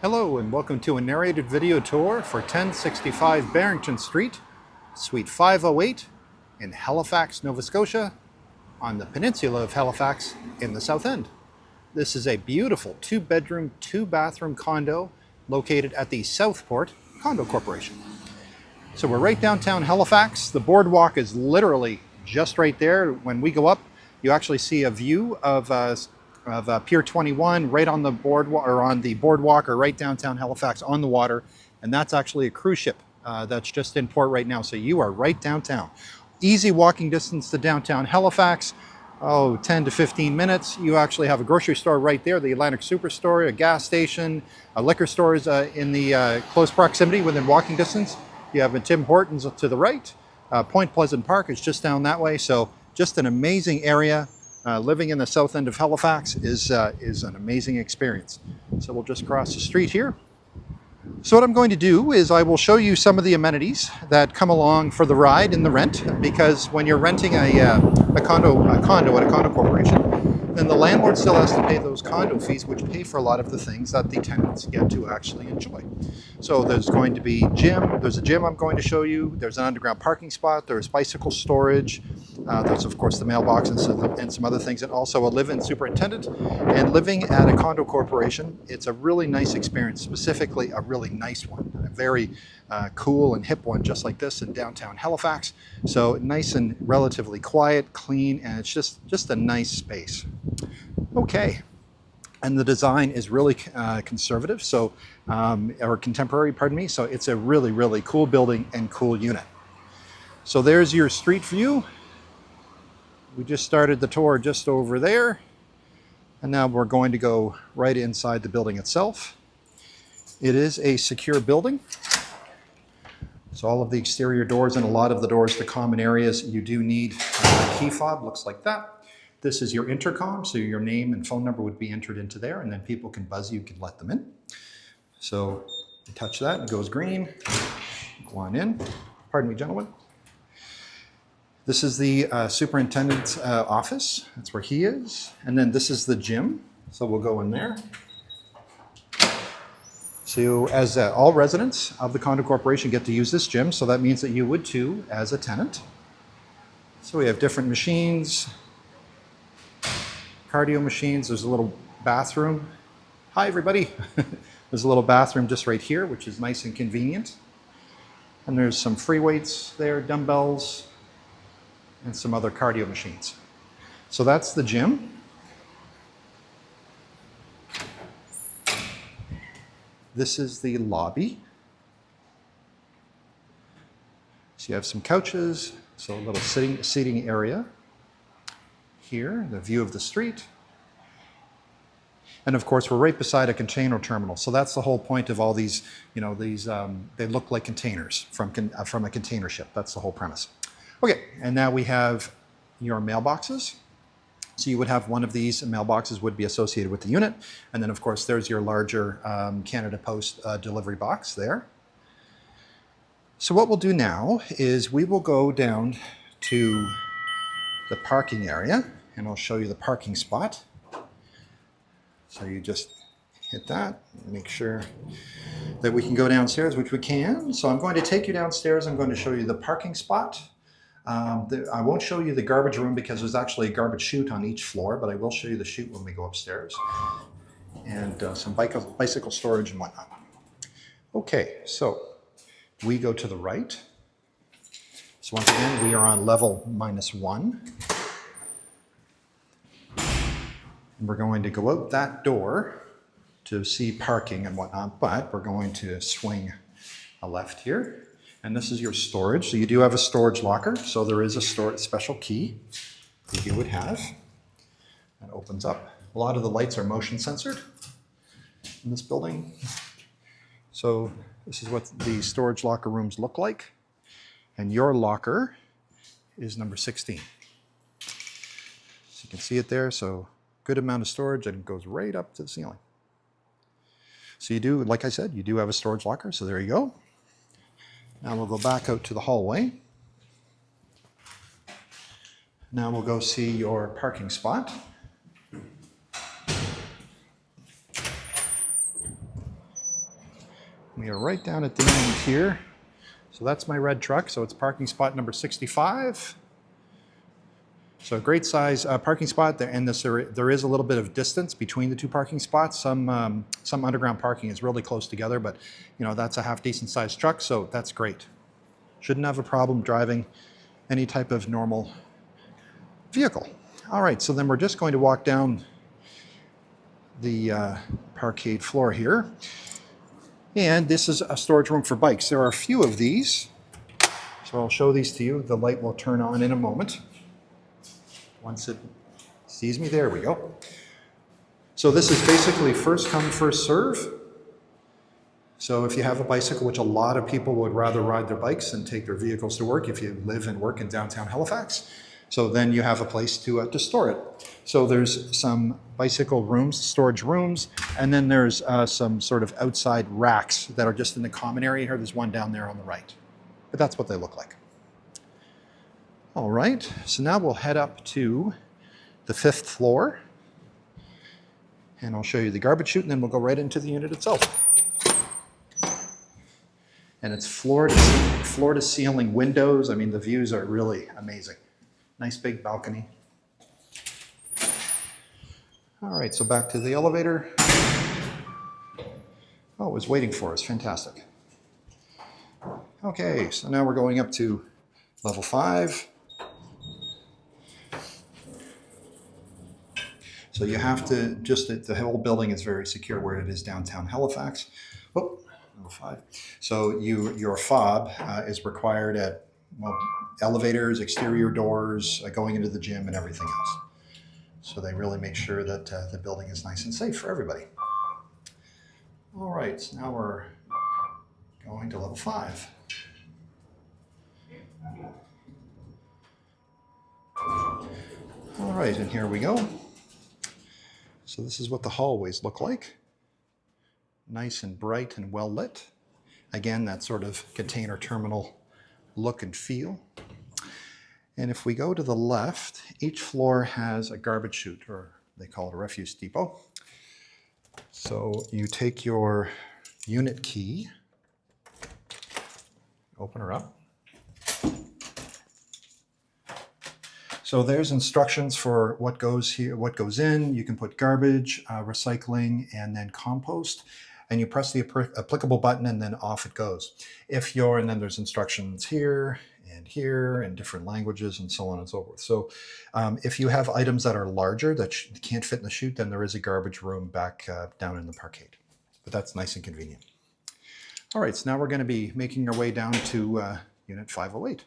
Hello and welcome to a narrated video tour for 1065 Barrington Street, Suite 508 in Halifax, Nova Scotia, on the peninsula of Halifax in the South End. This is a beautiful 2-bedroom, 2-bathroom condo located at the Southport Condo Corporation. So we're right downtown Halifax. The boardwalk is literally just right there. When we go up, you actually see a view of Pier 21 right on the boardwalk, or right downtown Halifax on the water, and that's actually a cruise ship that's just in port right now. So you are right downtown. Easy walking distance to downtown Halifax. 10 to 15 minutes. You actually have a grocery store right there, the Atlantic Superstore, a gas station, a liquor store is in the close proximity within walking distance. You have a Tim Hortons to the right. Point Pleasant Park is just down that way. So just an amazing area. Living in the south end of Halifax is an amazing experience. So we'll just cross the street here. So what I'm going to do is I will show you some of the amenities that come along for the ride in the rent, because when you're renting a condo at a condo corporation, then the landlord still has to pay those condo fees, which pay for a lot of the things that the tenants get to actually enjoy. So there's going to be there's a gym I'm going to show you, there's an underground parking spot, there's bicycle storage, there's of course the mailbox and some other things, and also a live-in superintendent. And living at a condo corporation, it's a really nice experience, specifically a really nice one, a very cool and hip one just like this in downtown Halifax. So nice and relatively quiet, clean, and it's just a nice space. Okay, and the design is really conservative, so or contemporary, pardon me. So it's a really, really cool building and cool unit. So there's your street view. We just started the tour just over there, and now we're going to go right inside the building itself. It is a secure building. So all of the exterior doors and a lot of the doors to common areas, you do need a key fob, looks like that. This is your intercom, so your name and phone number would be entered into there, and then people can buzz you, can let them in. So you touch that, it goes green. Go on in. Pardon me, gentlemen. This is the superintendent's office. That's where he is. And then this is the gym. So we'll go in there. So as all residents of the condo corporation get to use this gym, so that means that you would too as a tenant. So we have different machines, cardio machines. There's a little bathroom. Hi, everybody. There's a little bathroom just right here, which is nice and convenient. And there's some free weights there, dumbbells, and some other cardio machines. So that's the gym. This is the lobby. So you have some couches, so a little seating area. Here, the view of the street. And of course, we're right beside a container terminal. So that's the whole point of all these, they look like containers from a container ship. That's the whole premise. Okay, and now we have your mailboxes. So you would have one of these mailboxes would be associated with the unit. And then of course, there's your larger Canada Post delivery box there. So what we'll do now is we will go down to the parking area, and I'll show you the parking spot. So you just hit that, make sure that we can go downstairs, which we can. So I'm going to take you downstairs. I'm going to show you the parking spot. I won't show you the garbage room because there's actually a garbage chute on each floor, but I will show you the chute when we go upstairs. And some bicycle storage and whatnot. Okay, so we go to the right. So once again, we are on level -1. And we're going to go out that door to see parking and whatnot, but we're going to swing a left here. And this is your storage. So you do have a storage locker. So there is a special key that you would have. That opens up. A lot of the lights are motion censored in this building. So this is what the storage locker rooms look like. And your locker is number 16. So you can see it there. So good amount of storage, and it goes right up to the ceiling. So you do, like I said, you do have a storage locker. So there you go. Now we'll go back out to the hallway. Now we'll go see your parking spot. We are right down at the end here. So that's my red truck. So it's parking spot number 65. So a great size parking spot there, and there is a little bit of distance between the two parking spots. Some underground parking is really close together, but you know, that's a half decent sized truck, so that's great. Shouldn't have a problem driving any type of normal vehicle. All right, so then we're just going to walk down the parkade floor here, and this is a storage room for bikes. There are a few of these, so I'll show these to you. The light will turn on in a moment. Once it sees me, there we go. So this is basically first come, first serve. So if you have a bicycle, which a lot of people would rather ride their bikes than take their vehicles to work if you live and work in downtown Halifax, so then you have a place to store it. So there's some bicycle rooms, storage rooms, and then there's some sort of outside racks that are just in the common area here. There's one down there on the right, but that's what they look like. All right, so now we'll head up to the 5th floor, and I'll show you the garbage chute, and then we'll go right into the unit itself. And it's floor to ceiling windows. I mean, the views are really amazing. Nice big balcony. All right, so back to the elevator. Oh, it was waiting for us, fantastic. Okay, so now we're going up to level 5. So you have to the whole building is very secure where it is downtown Halifax. Oh, level 5. So your fob is required at elevators, exterior doors, going into the gym and everything else. So they really make sure that the building is nice and safe for everybody. All right, so now we're going to level 5. All right, and here we go. So this is what the hallways look like. Nice and bright and well lit. Again, that sort of container terminal look and feel. And if we go to the left, each floor has a garbage chute, or they call it a refuse depot. So you take your unit key, open her up. So there's instructions for what goes here, what goes in. You can put garbage, recycling, and then compost. And you press the applicable button and then off it goes. And then there's instructions here in different languages and so on and so forth. So if you have items that are larger that can't fit in the chute, then there is a garbage room back down in the parkade. But that's nice and convenient. All right, so now we're going to be making our way down to Unit 508.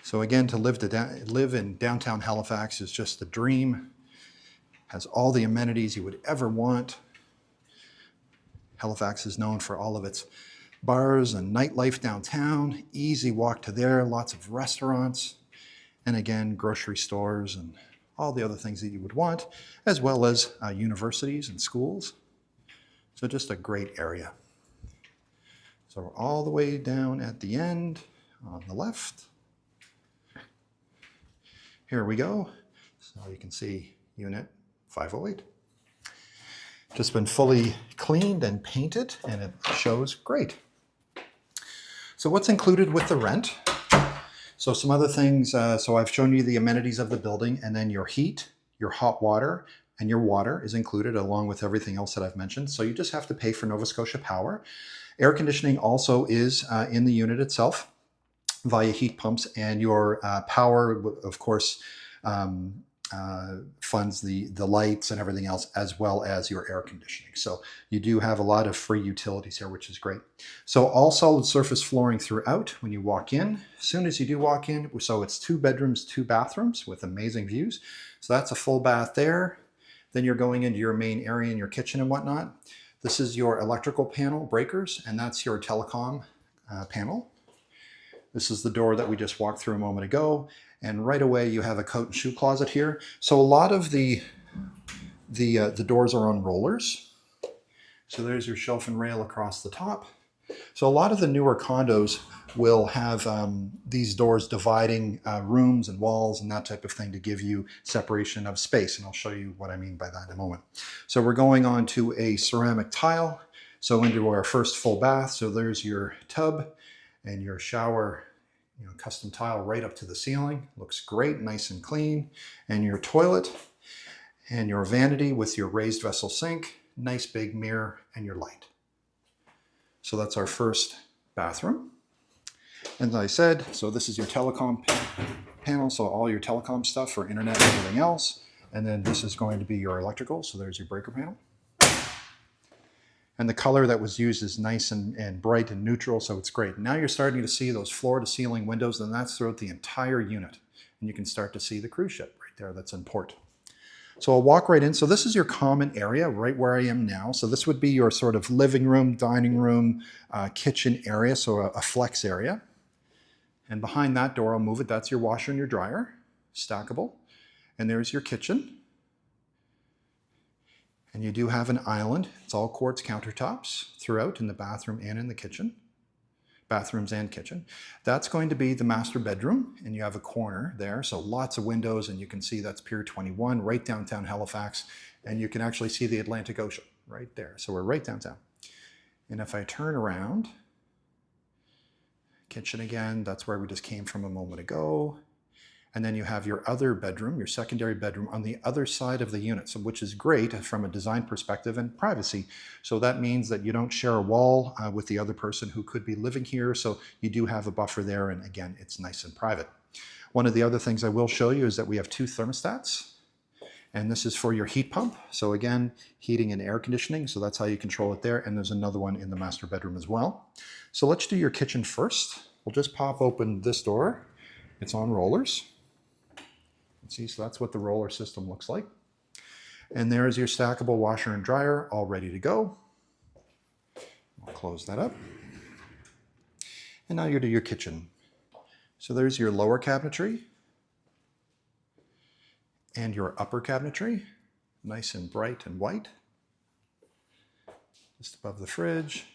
So again, to live in downtown Halifax is just a dream. Has all the amenities you would ever want. Halifax is known for all of its bars and nightlife downtown. Easy walk to there, lots of restaurants, and again, grocery stores and all the other things that you would want, as well as universities and schools. So just a great area. So we're all the way down at the end on the left. Here we go. So you can see Unit 508. Just been fully cleaned and painted, and it shows great. So what's included with the rent? So some other things, so I've shown you the amenities of the building, and then your heat, your hot water, and your water is included along with everything else that I've mentioned. So you just have to pay for Nova Scotia Power. Air conditioning also is in the unit itself via heat pumps, and your power, of course, funds the lights and everything else, as well as your air conditioning. So you do have a lot of free utilities here, which is great. So all solid surface flooring throughout when you walk in. As soon as you do walk in, so it's 2 bedrooms, 2 bathrooms with amazing views. So that's a full bath there. Then you're going into your main area in your kitchen and whatnot. This is your electrical panel breakers, and that's your telecom panel. This is the door that we just walked through a moment ago. And right away you have a coat and shoe closet here. So a lot of the doors are on rollers. So there's your shelf and rail across the top. So a lot of the newer condos will have these doors dividing rooms and walls and that type of thing to give you separation of space. And I'll show you what I mean by that in a moment. So we're going on to a ceramic tile. So into our first full bath. So there's your tub and your shower, custom tile right up to the ceiling. Looks great, nice and clean. And your toilet and your vanity with your raised vessel sink, nice big mirror, and your light. So that's our first bathroom. And as I said, so this is your telecom panel, so all your telecom stuff for internet and everything else. And then this is going to be your electrical, so there's your breaker panel. And the color that was used is nice and bright and neutral, so it's great. Now you're starting to see those floor-to-ceiling windows, and that's throughout the entire unit. And you can start to see the cruise ship right there that's in port. So I'll walk right in. So this is your common area right where I am now. So this would be your sort of living room, dining room, kitchen area, so a flex area. And behind that door, I'll move it. That's your washer and your dryer, stackable. And there's your kitchen. And you do have an island. It's all quartz countertops throughout in the bathroom and in the kitchen. Bathrooms and kitchen. That's going to be the master bedroom, and you have a corner there, so lots of windows, and you can see that's Pier 21, right downtown Halifax, and you can actually see the Atlantic Ocean right there. So we're right downtown. And if I turn around, kitchen again, that's where we just came from a moment ago. And then you have your other bedroom, your secondary bedroom on the other side of the unit, so which is great from a design perspective and privacy. So that means that you don't share a wall with the other person who could be living here. So you do have a buffer there. And again, it's nice and private. One of the other things I will show you is that we have 2 thermostats. And this is for your heat pump. So again, heating and air conditioning. So that's how you control it there. And there's another one in the master bedroom as well. So let's do your kitchen first. We'll just pop open this door. It's on rollers. See, so that's what the roller system looks like. And there's your stackable washer and dryer all ready to go. I'll close that up. And now you're to your kitchen. So there's your lower cabinetry and your upper cabinetry, nice and bright and white, just above the fridge.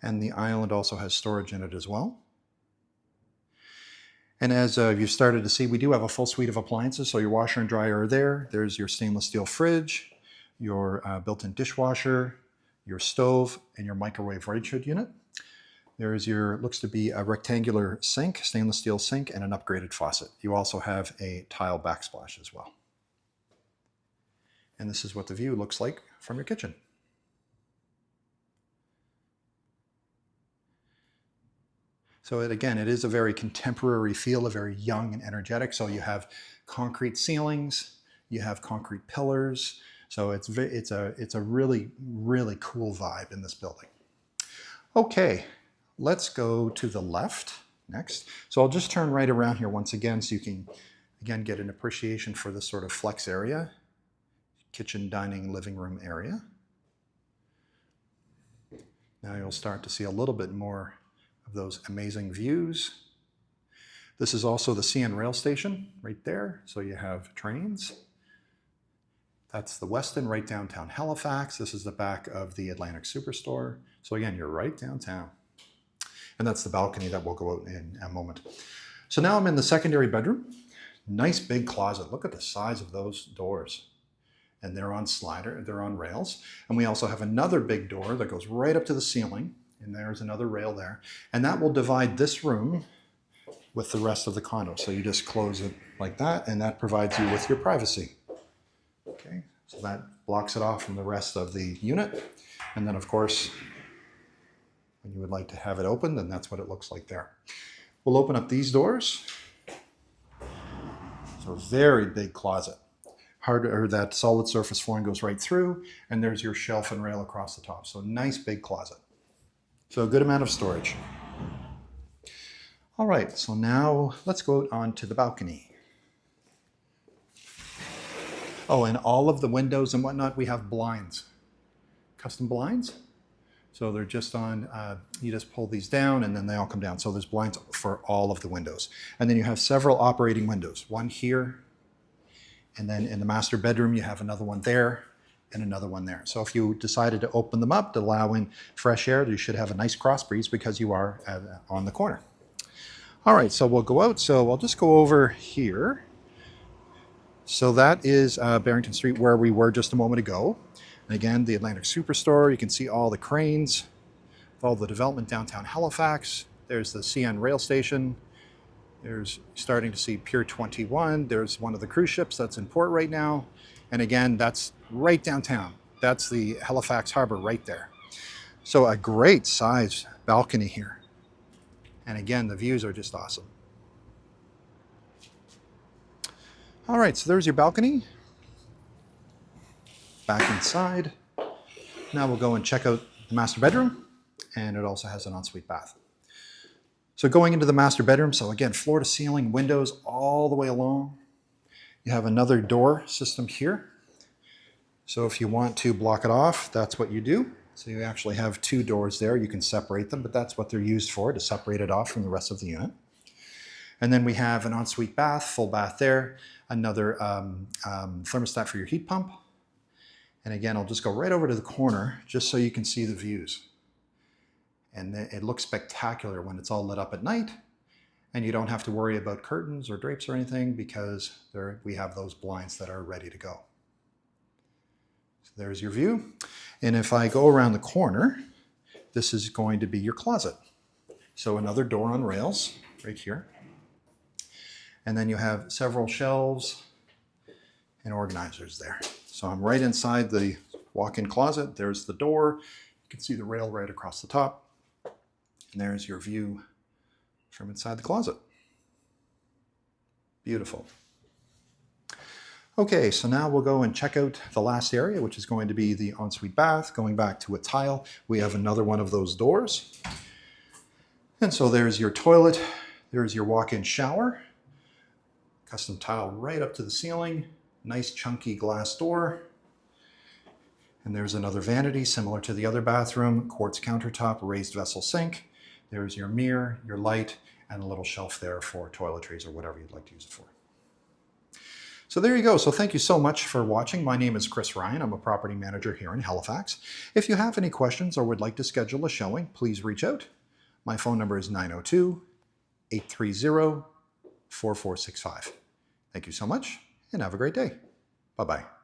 And the island also has storage in it as well. And as you've started to see, we do have a full suite of appliances. So your washer and dryer are there. There's your stainless steel fridge, your built-in dishwasher, your stove, and your microwave range hood unit. There's your, looks to be a rectangular sink, stainless steel sink, and an upgraded faucet. You also have a tile backsplash as well. And this is what the view looks like from your kitchen. So again, it is a very contemporary feel, a very young and energetic. So you have concrete ceilings, you have concrete pillars. So it's a really, really cool vibe in this building. Okay, let's go to the left next. So I'll just turn right around here once again so you can, again, get an appreciation for this sort of flex area, kitchen, dining, living room area. Now you'll start to see a little bit more of those amazing views. This is also the CN rail station right there. So you have trains. That's the Weston right downtown Halifax. This is the back of the Atlantic Superstore. So again, you're right downtown. And that's the balcony that we'll go out in a moment. So now I'm in the secondary bedroom. Nice big closet. Look at the size of those doors. And they're on they're on rails. And we also have another big door that goes right up to the ceiling. And there's another rail there. And that will divide this room with the rest of the condo. So you just close it like that, and that provides you with your privacy. Okay, so that blocks it off from the rest of the unit. And then of course, when you would like to have it open, then that's what it looks like there. We'll open up these doors. So a very big closet. That solid surface flooring goes right through, and there's your shelf and rail across the top. So nice big closet. So a good amount of storage. All right, so now let's go on to the balcony. Oh, and all of the windows and whatnot, we have blinds, custom blinds. So they're just on, you just pull these down and then they all come down. So there's blinds for all of the windows. And then you have several operating windows, one here, and then in the master bedroom, you have another one there. and another one there. So if you decided to open them up to allow in fresh air, you should have a nice cross breeze because you are on the corner. All right, so we'll go out. So I'll just go over here. So that is Barrington Street where we were just a moment ago. And again, the Atlantic Superstore. You can see all the cranes, all the development downtown Halifax. There's the CN rail station. There's starting to see Pier 21. There's one of the cruise ships that's in port right now. And again, that's right downtown. That's the Halifax Harbor right there. So a great size balcony here. And again, the views are just awesome. All right, so there's your balcony. Back inside. Now we'll go and check out the master bedroom, and it also has an ensuite bath. So going into the master bedroom, so again, floor to ceiling, windows all the way along. You have another door system here. So if you want to block it off, that's what you do. So you actually have two doors there. You can separate them, but that's what they're used for, to separate it off from the rest of the unit. And then we have an ensuite bath, full bath there, another thermostat for your heat pump. And again, I'll just go right over to the corner just so you can see the views. And it looks spectacular when it's all lit up at night. And you don't have to worry about curtains or drapes or anything because we have those blinds that are ready to go. So there's your view. And if I go around the corner, this is going to be your closet. So another door on rails right here. And then you have several shelves and organizers there. So I'm right inside the walk-in closet. There's the door. You can see the rail right across the top. And there's your view from inside the closet. Beautiful. Okay, so now we'll go and check out the last area, which is going to be the ensuite bath. Going back to a tile, we have another one of those doors. And so there's your toilet. There's your walk-in shower. Custom tile right up to the ceiling. Nice chunky glass door. And there's another vanity similar to the other bathroom. Quartz countertop, raised vessel sink. There's your mirror, your light, and a little shelf there for toiletries or whatever you'd like to use it for. So there you go. So thank you so much for watching. My name is Chris Ryan. I'm a property manager here in Halifax. If you have any questions or would like to schedule a showing, please reach out. My phone number is 902-830-4465. Thank you so much and have a great day. Bye-bye.